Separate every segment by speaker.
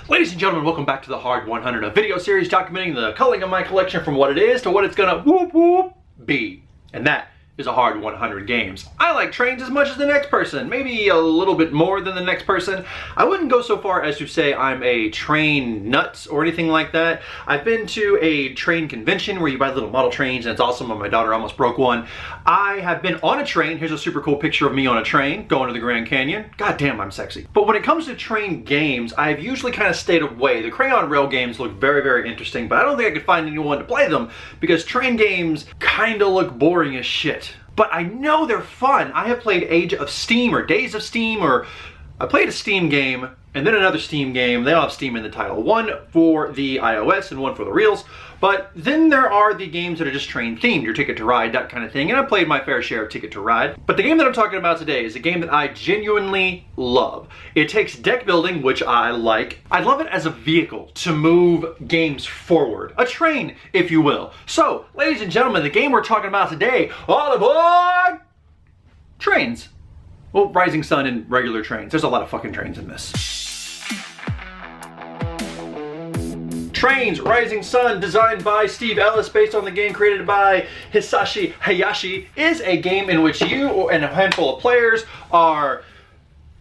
Speaker 1: Ladies and gentlemen, welcome back to the Hard 100, a video series documenting the culling of my collection from what it is to what it's gonna be. And that is a Hard 100 games. I like trains as much as the next person, maybe a little bit more than the next person. I wouldn't go so far as to say I'm a train nut or anything like that. I've been to a train convention where you buy little model trains and it's awesome, and my daughter almost broke one. I have been on a train. Here's a super cool picture of me on a train going to the Grand Canyon. God damn, I'm sexy. But when it comes to train games, I've usually kind of stayed away. The crayon rail games look very, very interesting, but I don't think I could find anyone to play them because train games kind of look boring as shit. But I know they're fun. I have played Age of Steam or Days of Steam, or I played a Steam game and then another Steam game. They all have Steam in the title. One for the iOS and one for the reals. But then there are the games that are just train themed, your Ticket to Ride, that kind of thing. And I played my fair share of Ticket to Ride. But the game that I'm talking about today is a game that I genuinely love. It takes deck building, which I like. I love it as a vehicle to move games forward. A train, if you will. So, ladies and gentlemen, the game we're talking about today, all aboard! Trains. Well, Rising Sun and regular trains. There's a lot of fucking trains in this. Trains, Rising Sun, designed by Steve Ellis, based on the game created by Hisashi Hayashi, is a game in which you and a handful of players are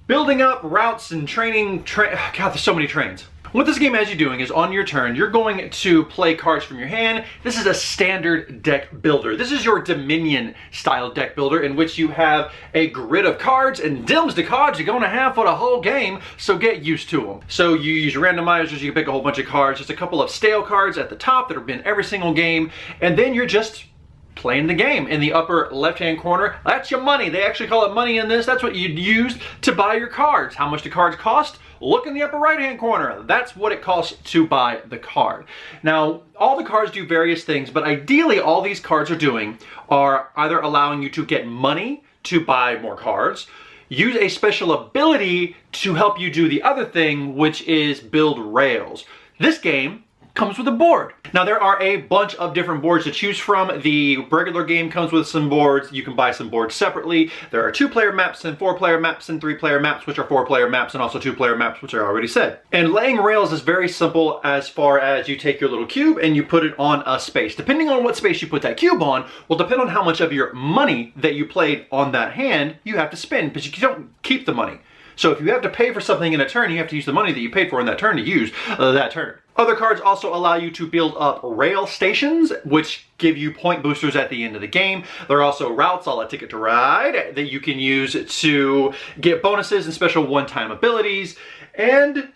Speaker 1: building up routes and training. God, there's so many trains. What this game has you doing is on your turn, you're going to play cards from your hand. This is a standard deck builder. This is your Dominion style deck builder in which you have a grid of cards, and dims the cards you're going to have for the whole game, so get used to them. So you use your randomizers, you can pick a whole bunch of cards, just a couple of stale cards at the top that have been every single game, and then you're just playing the game. In the upper left-hand corner, that's your money. They actually call it money in this. That's what you'd use to buy your cards. How much do cards cost? Look in the upper right-hand corner. That's what it costs to buy the card. Now, all the cards do various things, but ideally all these cards are doing are either allowing you to get money to buy more cards, use a special ability to help you do the other thing, which is build rails. This game comes with a board. Now there are a bunch of different boards to choose from. The regular game comes with some boards. You can buy some boards separately. There are 2-player maps and 4-player maps and 3-player maps, which are 4-player maps, and also 2-player maps, which I already said. And laying rails is very simple as far as you take your little cube and you put it on a space. Depending on what space you put that cube on will depend on how much of your money that you played on that hand you have to spend, because you don't keep the money. So if you have to pay for something in a turn, you have to use the money that you paid for in that turn to use that turn. Other cards also allow you to build up rail stations, which give you point boosters at the end of the game. There are also routes, a la Ticket to Ride, that you can use to get bonuses and special one-time abilities. And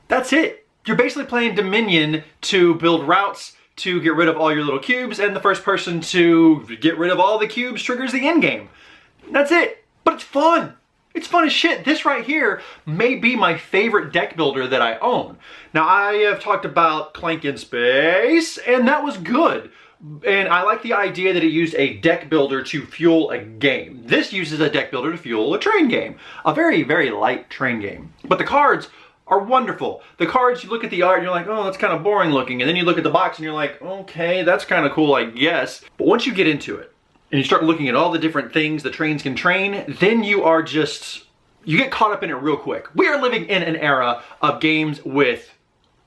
Speaker 1: that's it. You're basically playing Dominion to build routes, to get rid of all your little cubes, and the first person to get rid of all the cubes triggers the end game. That's it. But it's fun. It's fun as shit. This right here may be my favorite deck builder that I own. Now, I have talked about Clank in Space, and that was good. And I like the idea that it used a deck builder to fuel a game. This uses a deck builder to fuel a train game. A very, very light train game. But the cards are wonderful. The cards, you look at the art and you're like, oh, that's kind of boring looking. And then you look at the box and you're like, okay, that's kind of cool, I guess. But once you get into it, and you start looking at all the different things the trains can train, then you get caught up in it real quick. We are living in an era of games with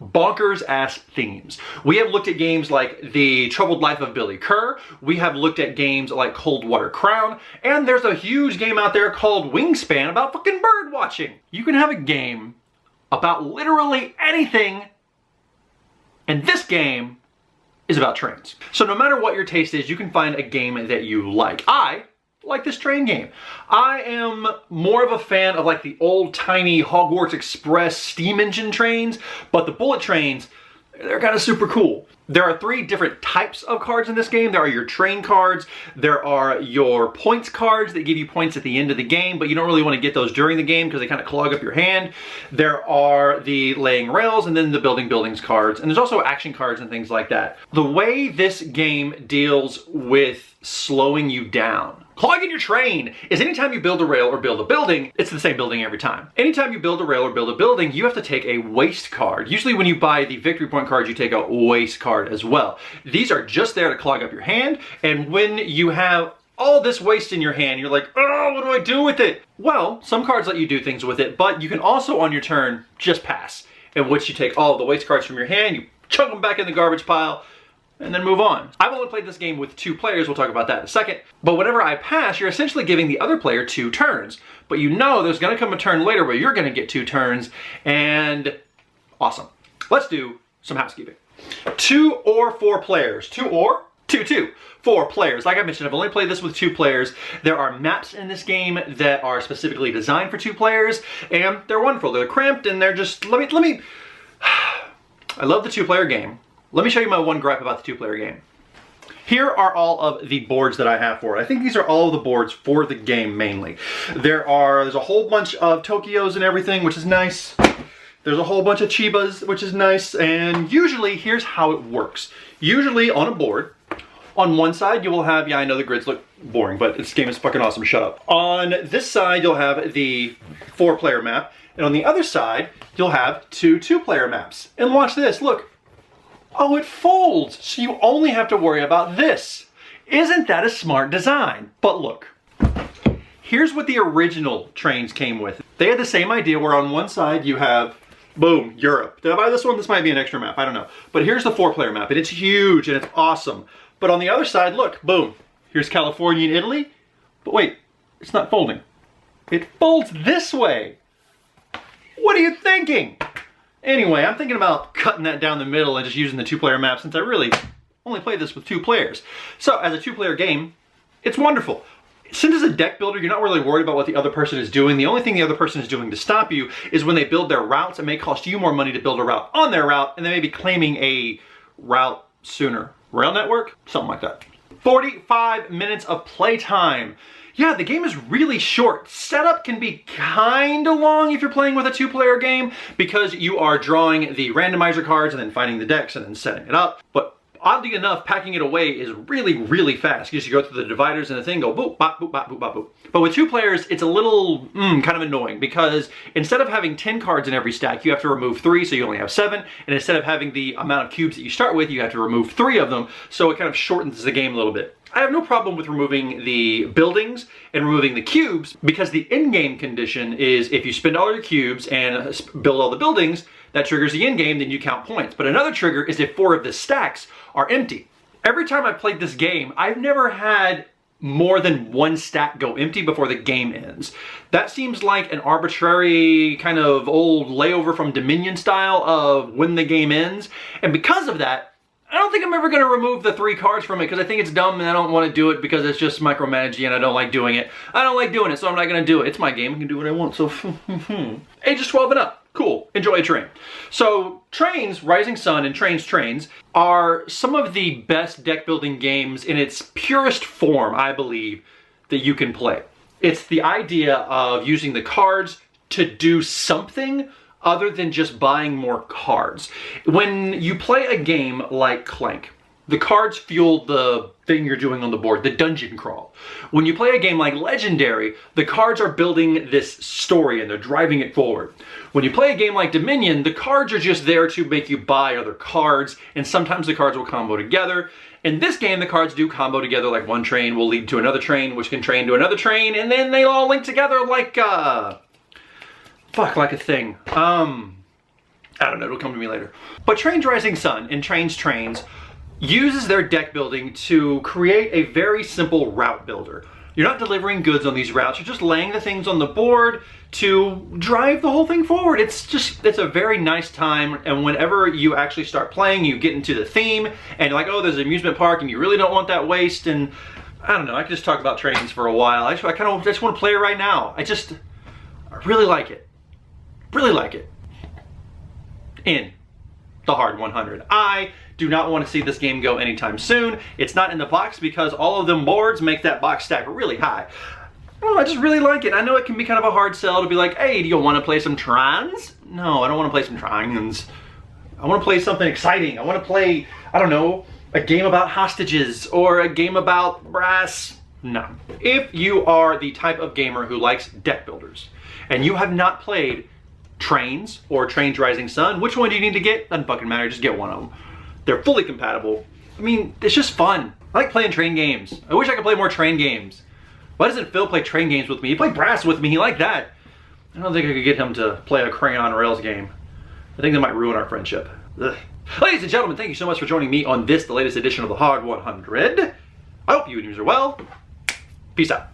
Speaker 1: bonkers ass themes. We have looked at games like The Troubled Life of Billy Kerr. We have looked at games like Cold Water Crown. And there's a huge game out there called Wingspan about fucking bird watching. You can have a game about literally anything, and this game is about trains. So no matter what your taste is, you can find a game that you like. I like this train game. I am more of a fan of like the old-timey Hogwarts Express steam engine trains, but the bullet trains, they're kind of super cool. There are 3 different types of cards in this game. There are your train cards, there are your points cards that give you points at the end of the game, but you don't really want to get those during the game because they kind of clog up your hand. There are the laying rails, and then the building buildings cards, and there's also action cards and things like that. The way this game deals with slowing you down, clogging your train, is anytime you build a rail or build a building, it's the same building every time. Anytime you build a rail or build a building, you have to take a waste card. Usually when you buy the victory point cards, you take a waste card as well. These are just there to clog up your hand, and when you have all this waste in your hand, you're like, oh, what do I do with it? Well, some cards let you do things with it, but you can also on your turn just pass. in which you take all of the waste cards from your hand, you chunk them back in the garbage pile, and then move on. I've only played this game with 2 players, we'll talk about that in a second. But whenever I pass, you're essentially giving the other player 2 turns. But you know there's gonna come a turn later where you're gonna get 2 turns, and awesome. Let's do some housekeeping. 2 or 4 players. 2 or 2. 4 players. Like I mentioned, I've only played this with 2 players. There are maps in this game that are specifically designed for 2 players, and they're wonderful. They're cramped, and they're just, let me, I love the 2-player game. Let me show you my one gripe about the 2-player game. Here are all of the boards that I have for it. I think these are all of the boards for the game mainly. There's a whole bunch of Tokyos and everything, which is nice. There's a whole bunch of Chibas, which is nice. And usually, here's how it works. Usually on a board, on one side you will have, yeah, I know the grids look boring, but this game is fucking awesome, shut up. On this side, you'll have the 4-player map. And on the other side, you'll have 2 2-player maps. And watch this, look. Oh, it folds, so you only have to worry about this. Isn't that a smart design? But look, here's what the original trains came with. They had the same idea where on one side you have, boom, Europe. Did I buy this one? This might be an extra map, I don't know. But here's the 4-player map, and it's huge and it's awesome. But on the other side, look, boom, here's California and Italy. But wait, it's not folding. It folds this way. What are you thinking? Anyway, I'm thinking about cutting that down the middle and just using the 2-player map since I really only play this with 2 players. So as a 2-player game, it's wonderful. Since it's a deck builder, you're not really worried about what the other person is doing. The only thing the other person is doing to stop you is when they build their routes, it may cost you more money to build a route on their route, and they may be claiming a route sooner. Rail network? Something like that. 45 minutes of playtime. Yeah, the game is really short. Setup can be kinda long if you're playing with a 2-player game because you are drawing the randomizer cards and then finding the decks and then setting it up. But oddly enough, packing it away is really, really fast. You just go through the dividers and the thing go boop, bop, boop, bop, boop, bop, boop. But with 2 players, it's a little kind of annoying because instead of having 10 cards in every stack, you have to remove 3, so you only have 7. And instead of having the amount of cubes that you start with, you have to remove 3 of them. So it kind of shortens the game a little bit. I have no problem with removing the buildings and removing the cubes because the in-game condition is if you spend all your cubes and build all the buildings, that triggers the in-game, then you count points. But another trigger is if 4 of the stacks are empty. Every time I've played this game, I've never had more than 1 stack go empty before the game ends. That seems like an arbitrary kind of old layover from Dominion style of when the game ends. And because of that, I don't think I'm ever going to remove the 3 cards from it because I think it's dumb and I don't want to do it because it's just micromanaging and I don't like doing it. I don't like doing it, so I'm not going to do it. It's my game. I can do what I want. So, ages 12 and up. Cool. Enjoy a train. So, Trains, Rising Sun, and Trains are some of the best deck building games in its purest form, I believe, that you can play. It's the idea of using the cards to do something other than just buying more cards. When you play a game like Clank, the cards fuel the thing you're doing on the board, the dungeon crawl. When you play a game like Legendary, the cards are building this story and they're driving it forward. When you play a game like Dominion, the cards are just there to make you buy other cards, and sometimes the cards will combo together. In this game, the cards do combo together, like one train will lead to another train, which can train to another train, and then they all link together like like a thing. I don't know, it'll come to me later. But Trains Rising Sun and Trains uses their deck building to create a very simple route builder. You're not delivering goods on these routes, you're just laying the things on the board to drive the whole thing forward. It's a very nice time, and whenever you actually start playing, you get into the theme, and you're like, oh, there's an amusement park, and you really don't want that waste, and I don't know, I could just talk about trains for a while. I just want to play it right now. I really like it. Really like it. In the hard 100. I do not want to see this game go anytime soon. It's not in the box because all of them boards make that box stack really high. Oh, I just really like it. I know it can be kind of a hard sell to be like, hey, do you want to play some Trons? No, I don't want to play some Trons. I want to play something exciting. I want to play, I don't know, a game about hostages or a game about brass. No. If you are the type of gamer who likes deck builders and you have not played Trains or Trains Rising Sun, which one do you need to get? Doesn't fucking matter, just get one of them. They're fully compatible. I mean, it's just fun. I like playing train games. I wish I could play more train games. Why doesn't Phil play train games with me? He played brass with me, he liked that. I don't think I could get him to play a Crayon Rails game. I think that might ruin our friendship. Ugh. Ladies and gentlemen, thank you so much for joining me on this, the latest edition of the Hog 100. I hope you and yours are well. Peace out.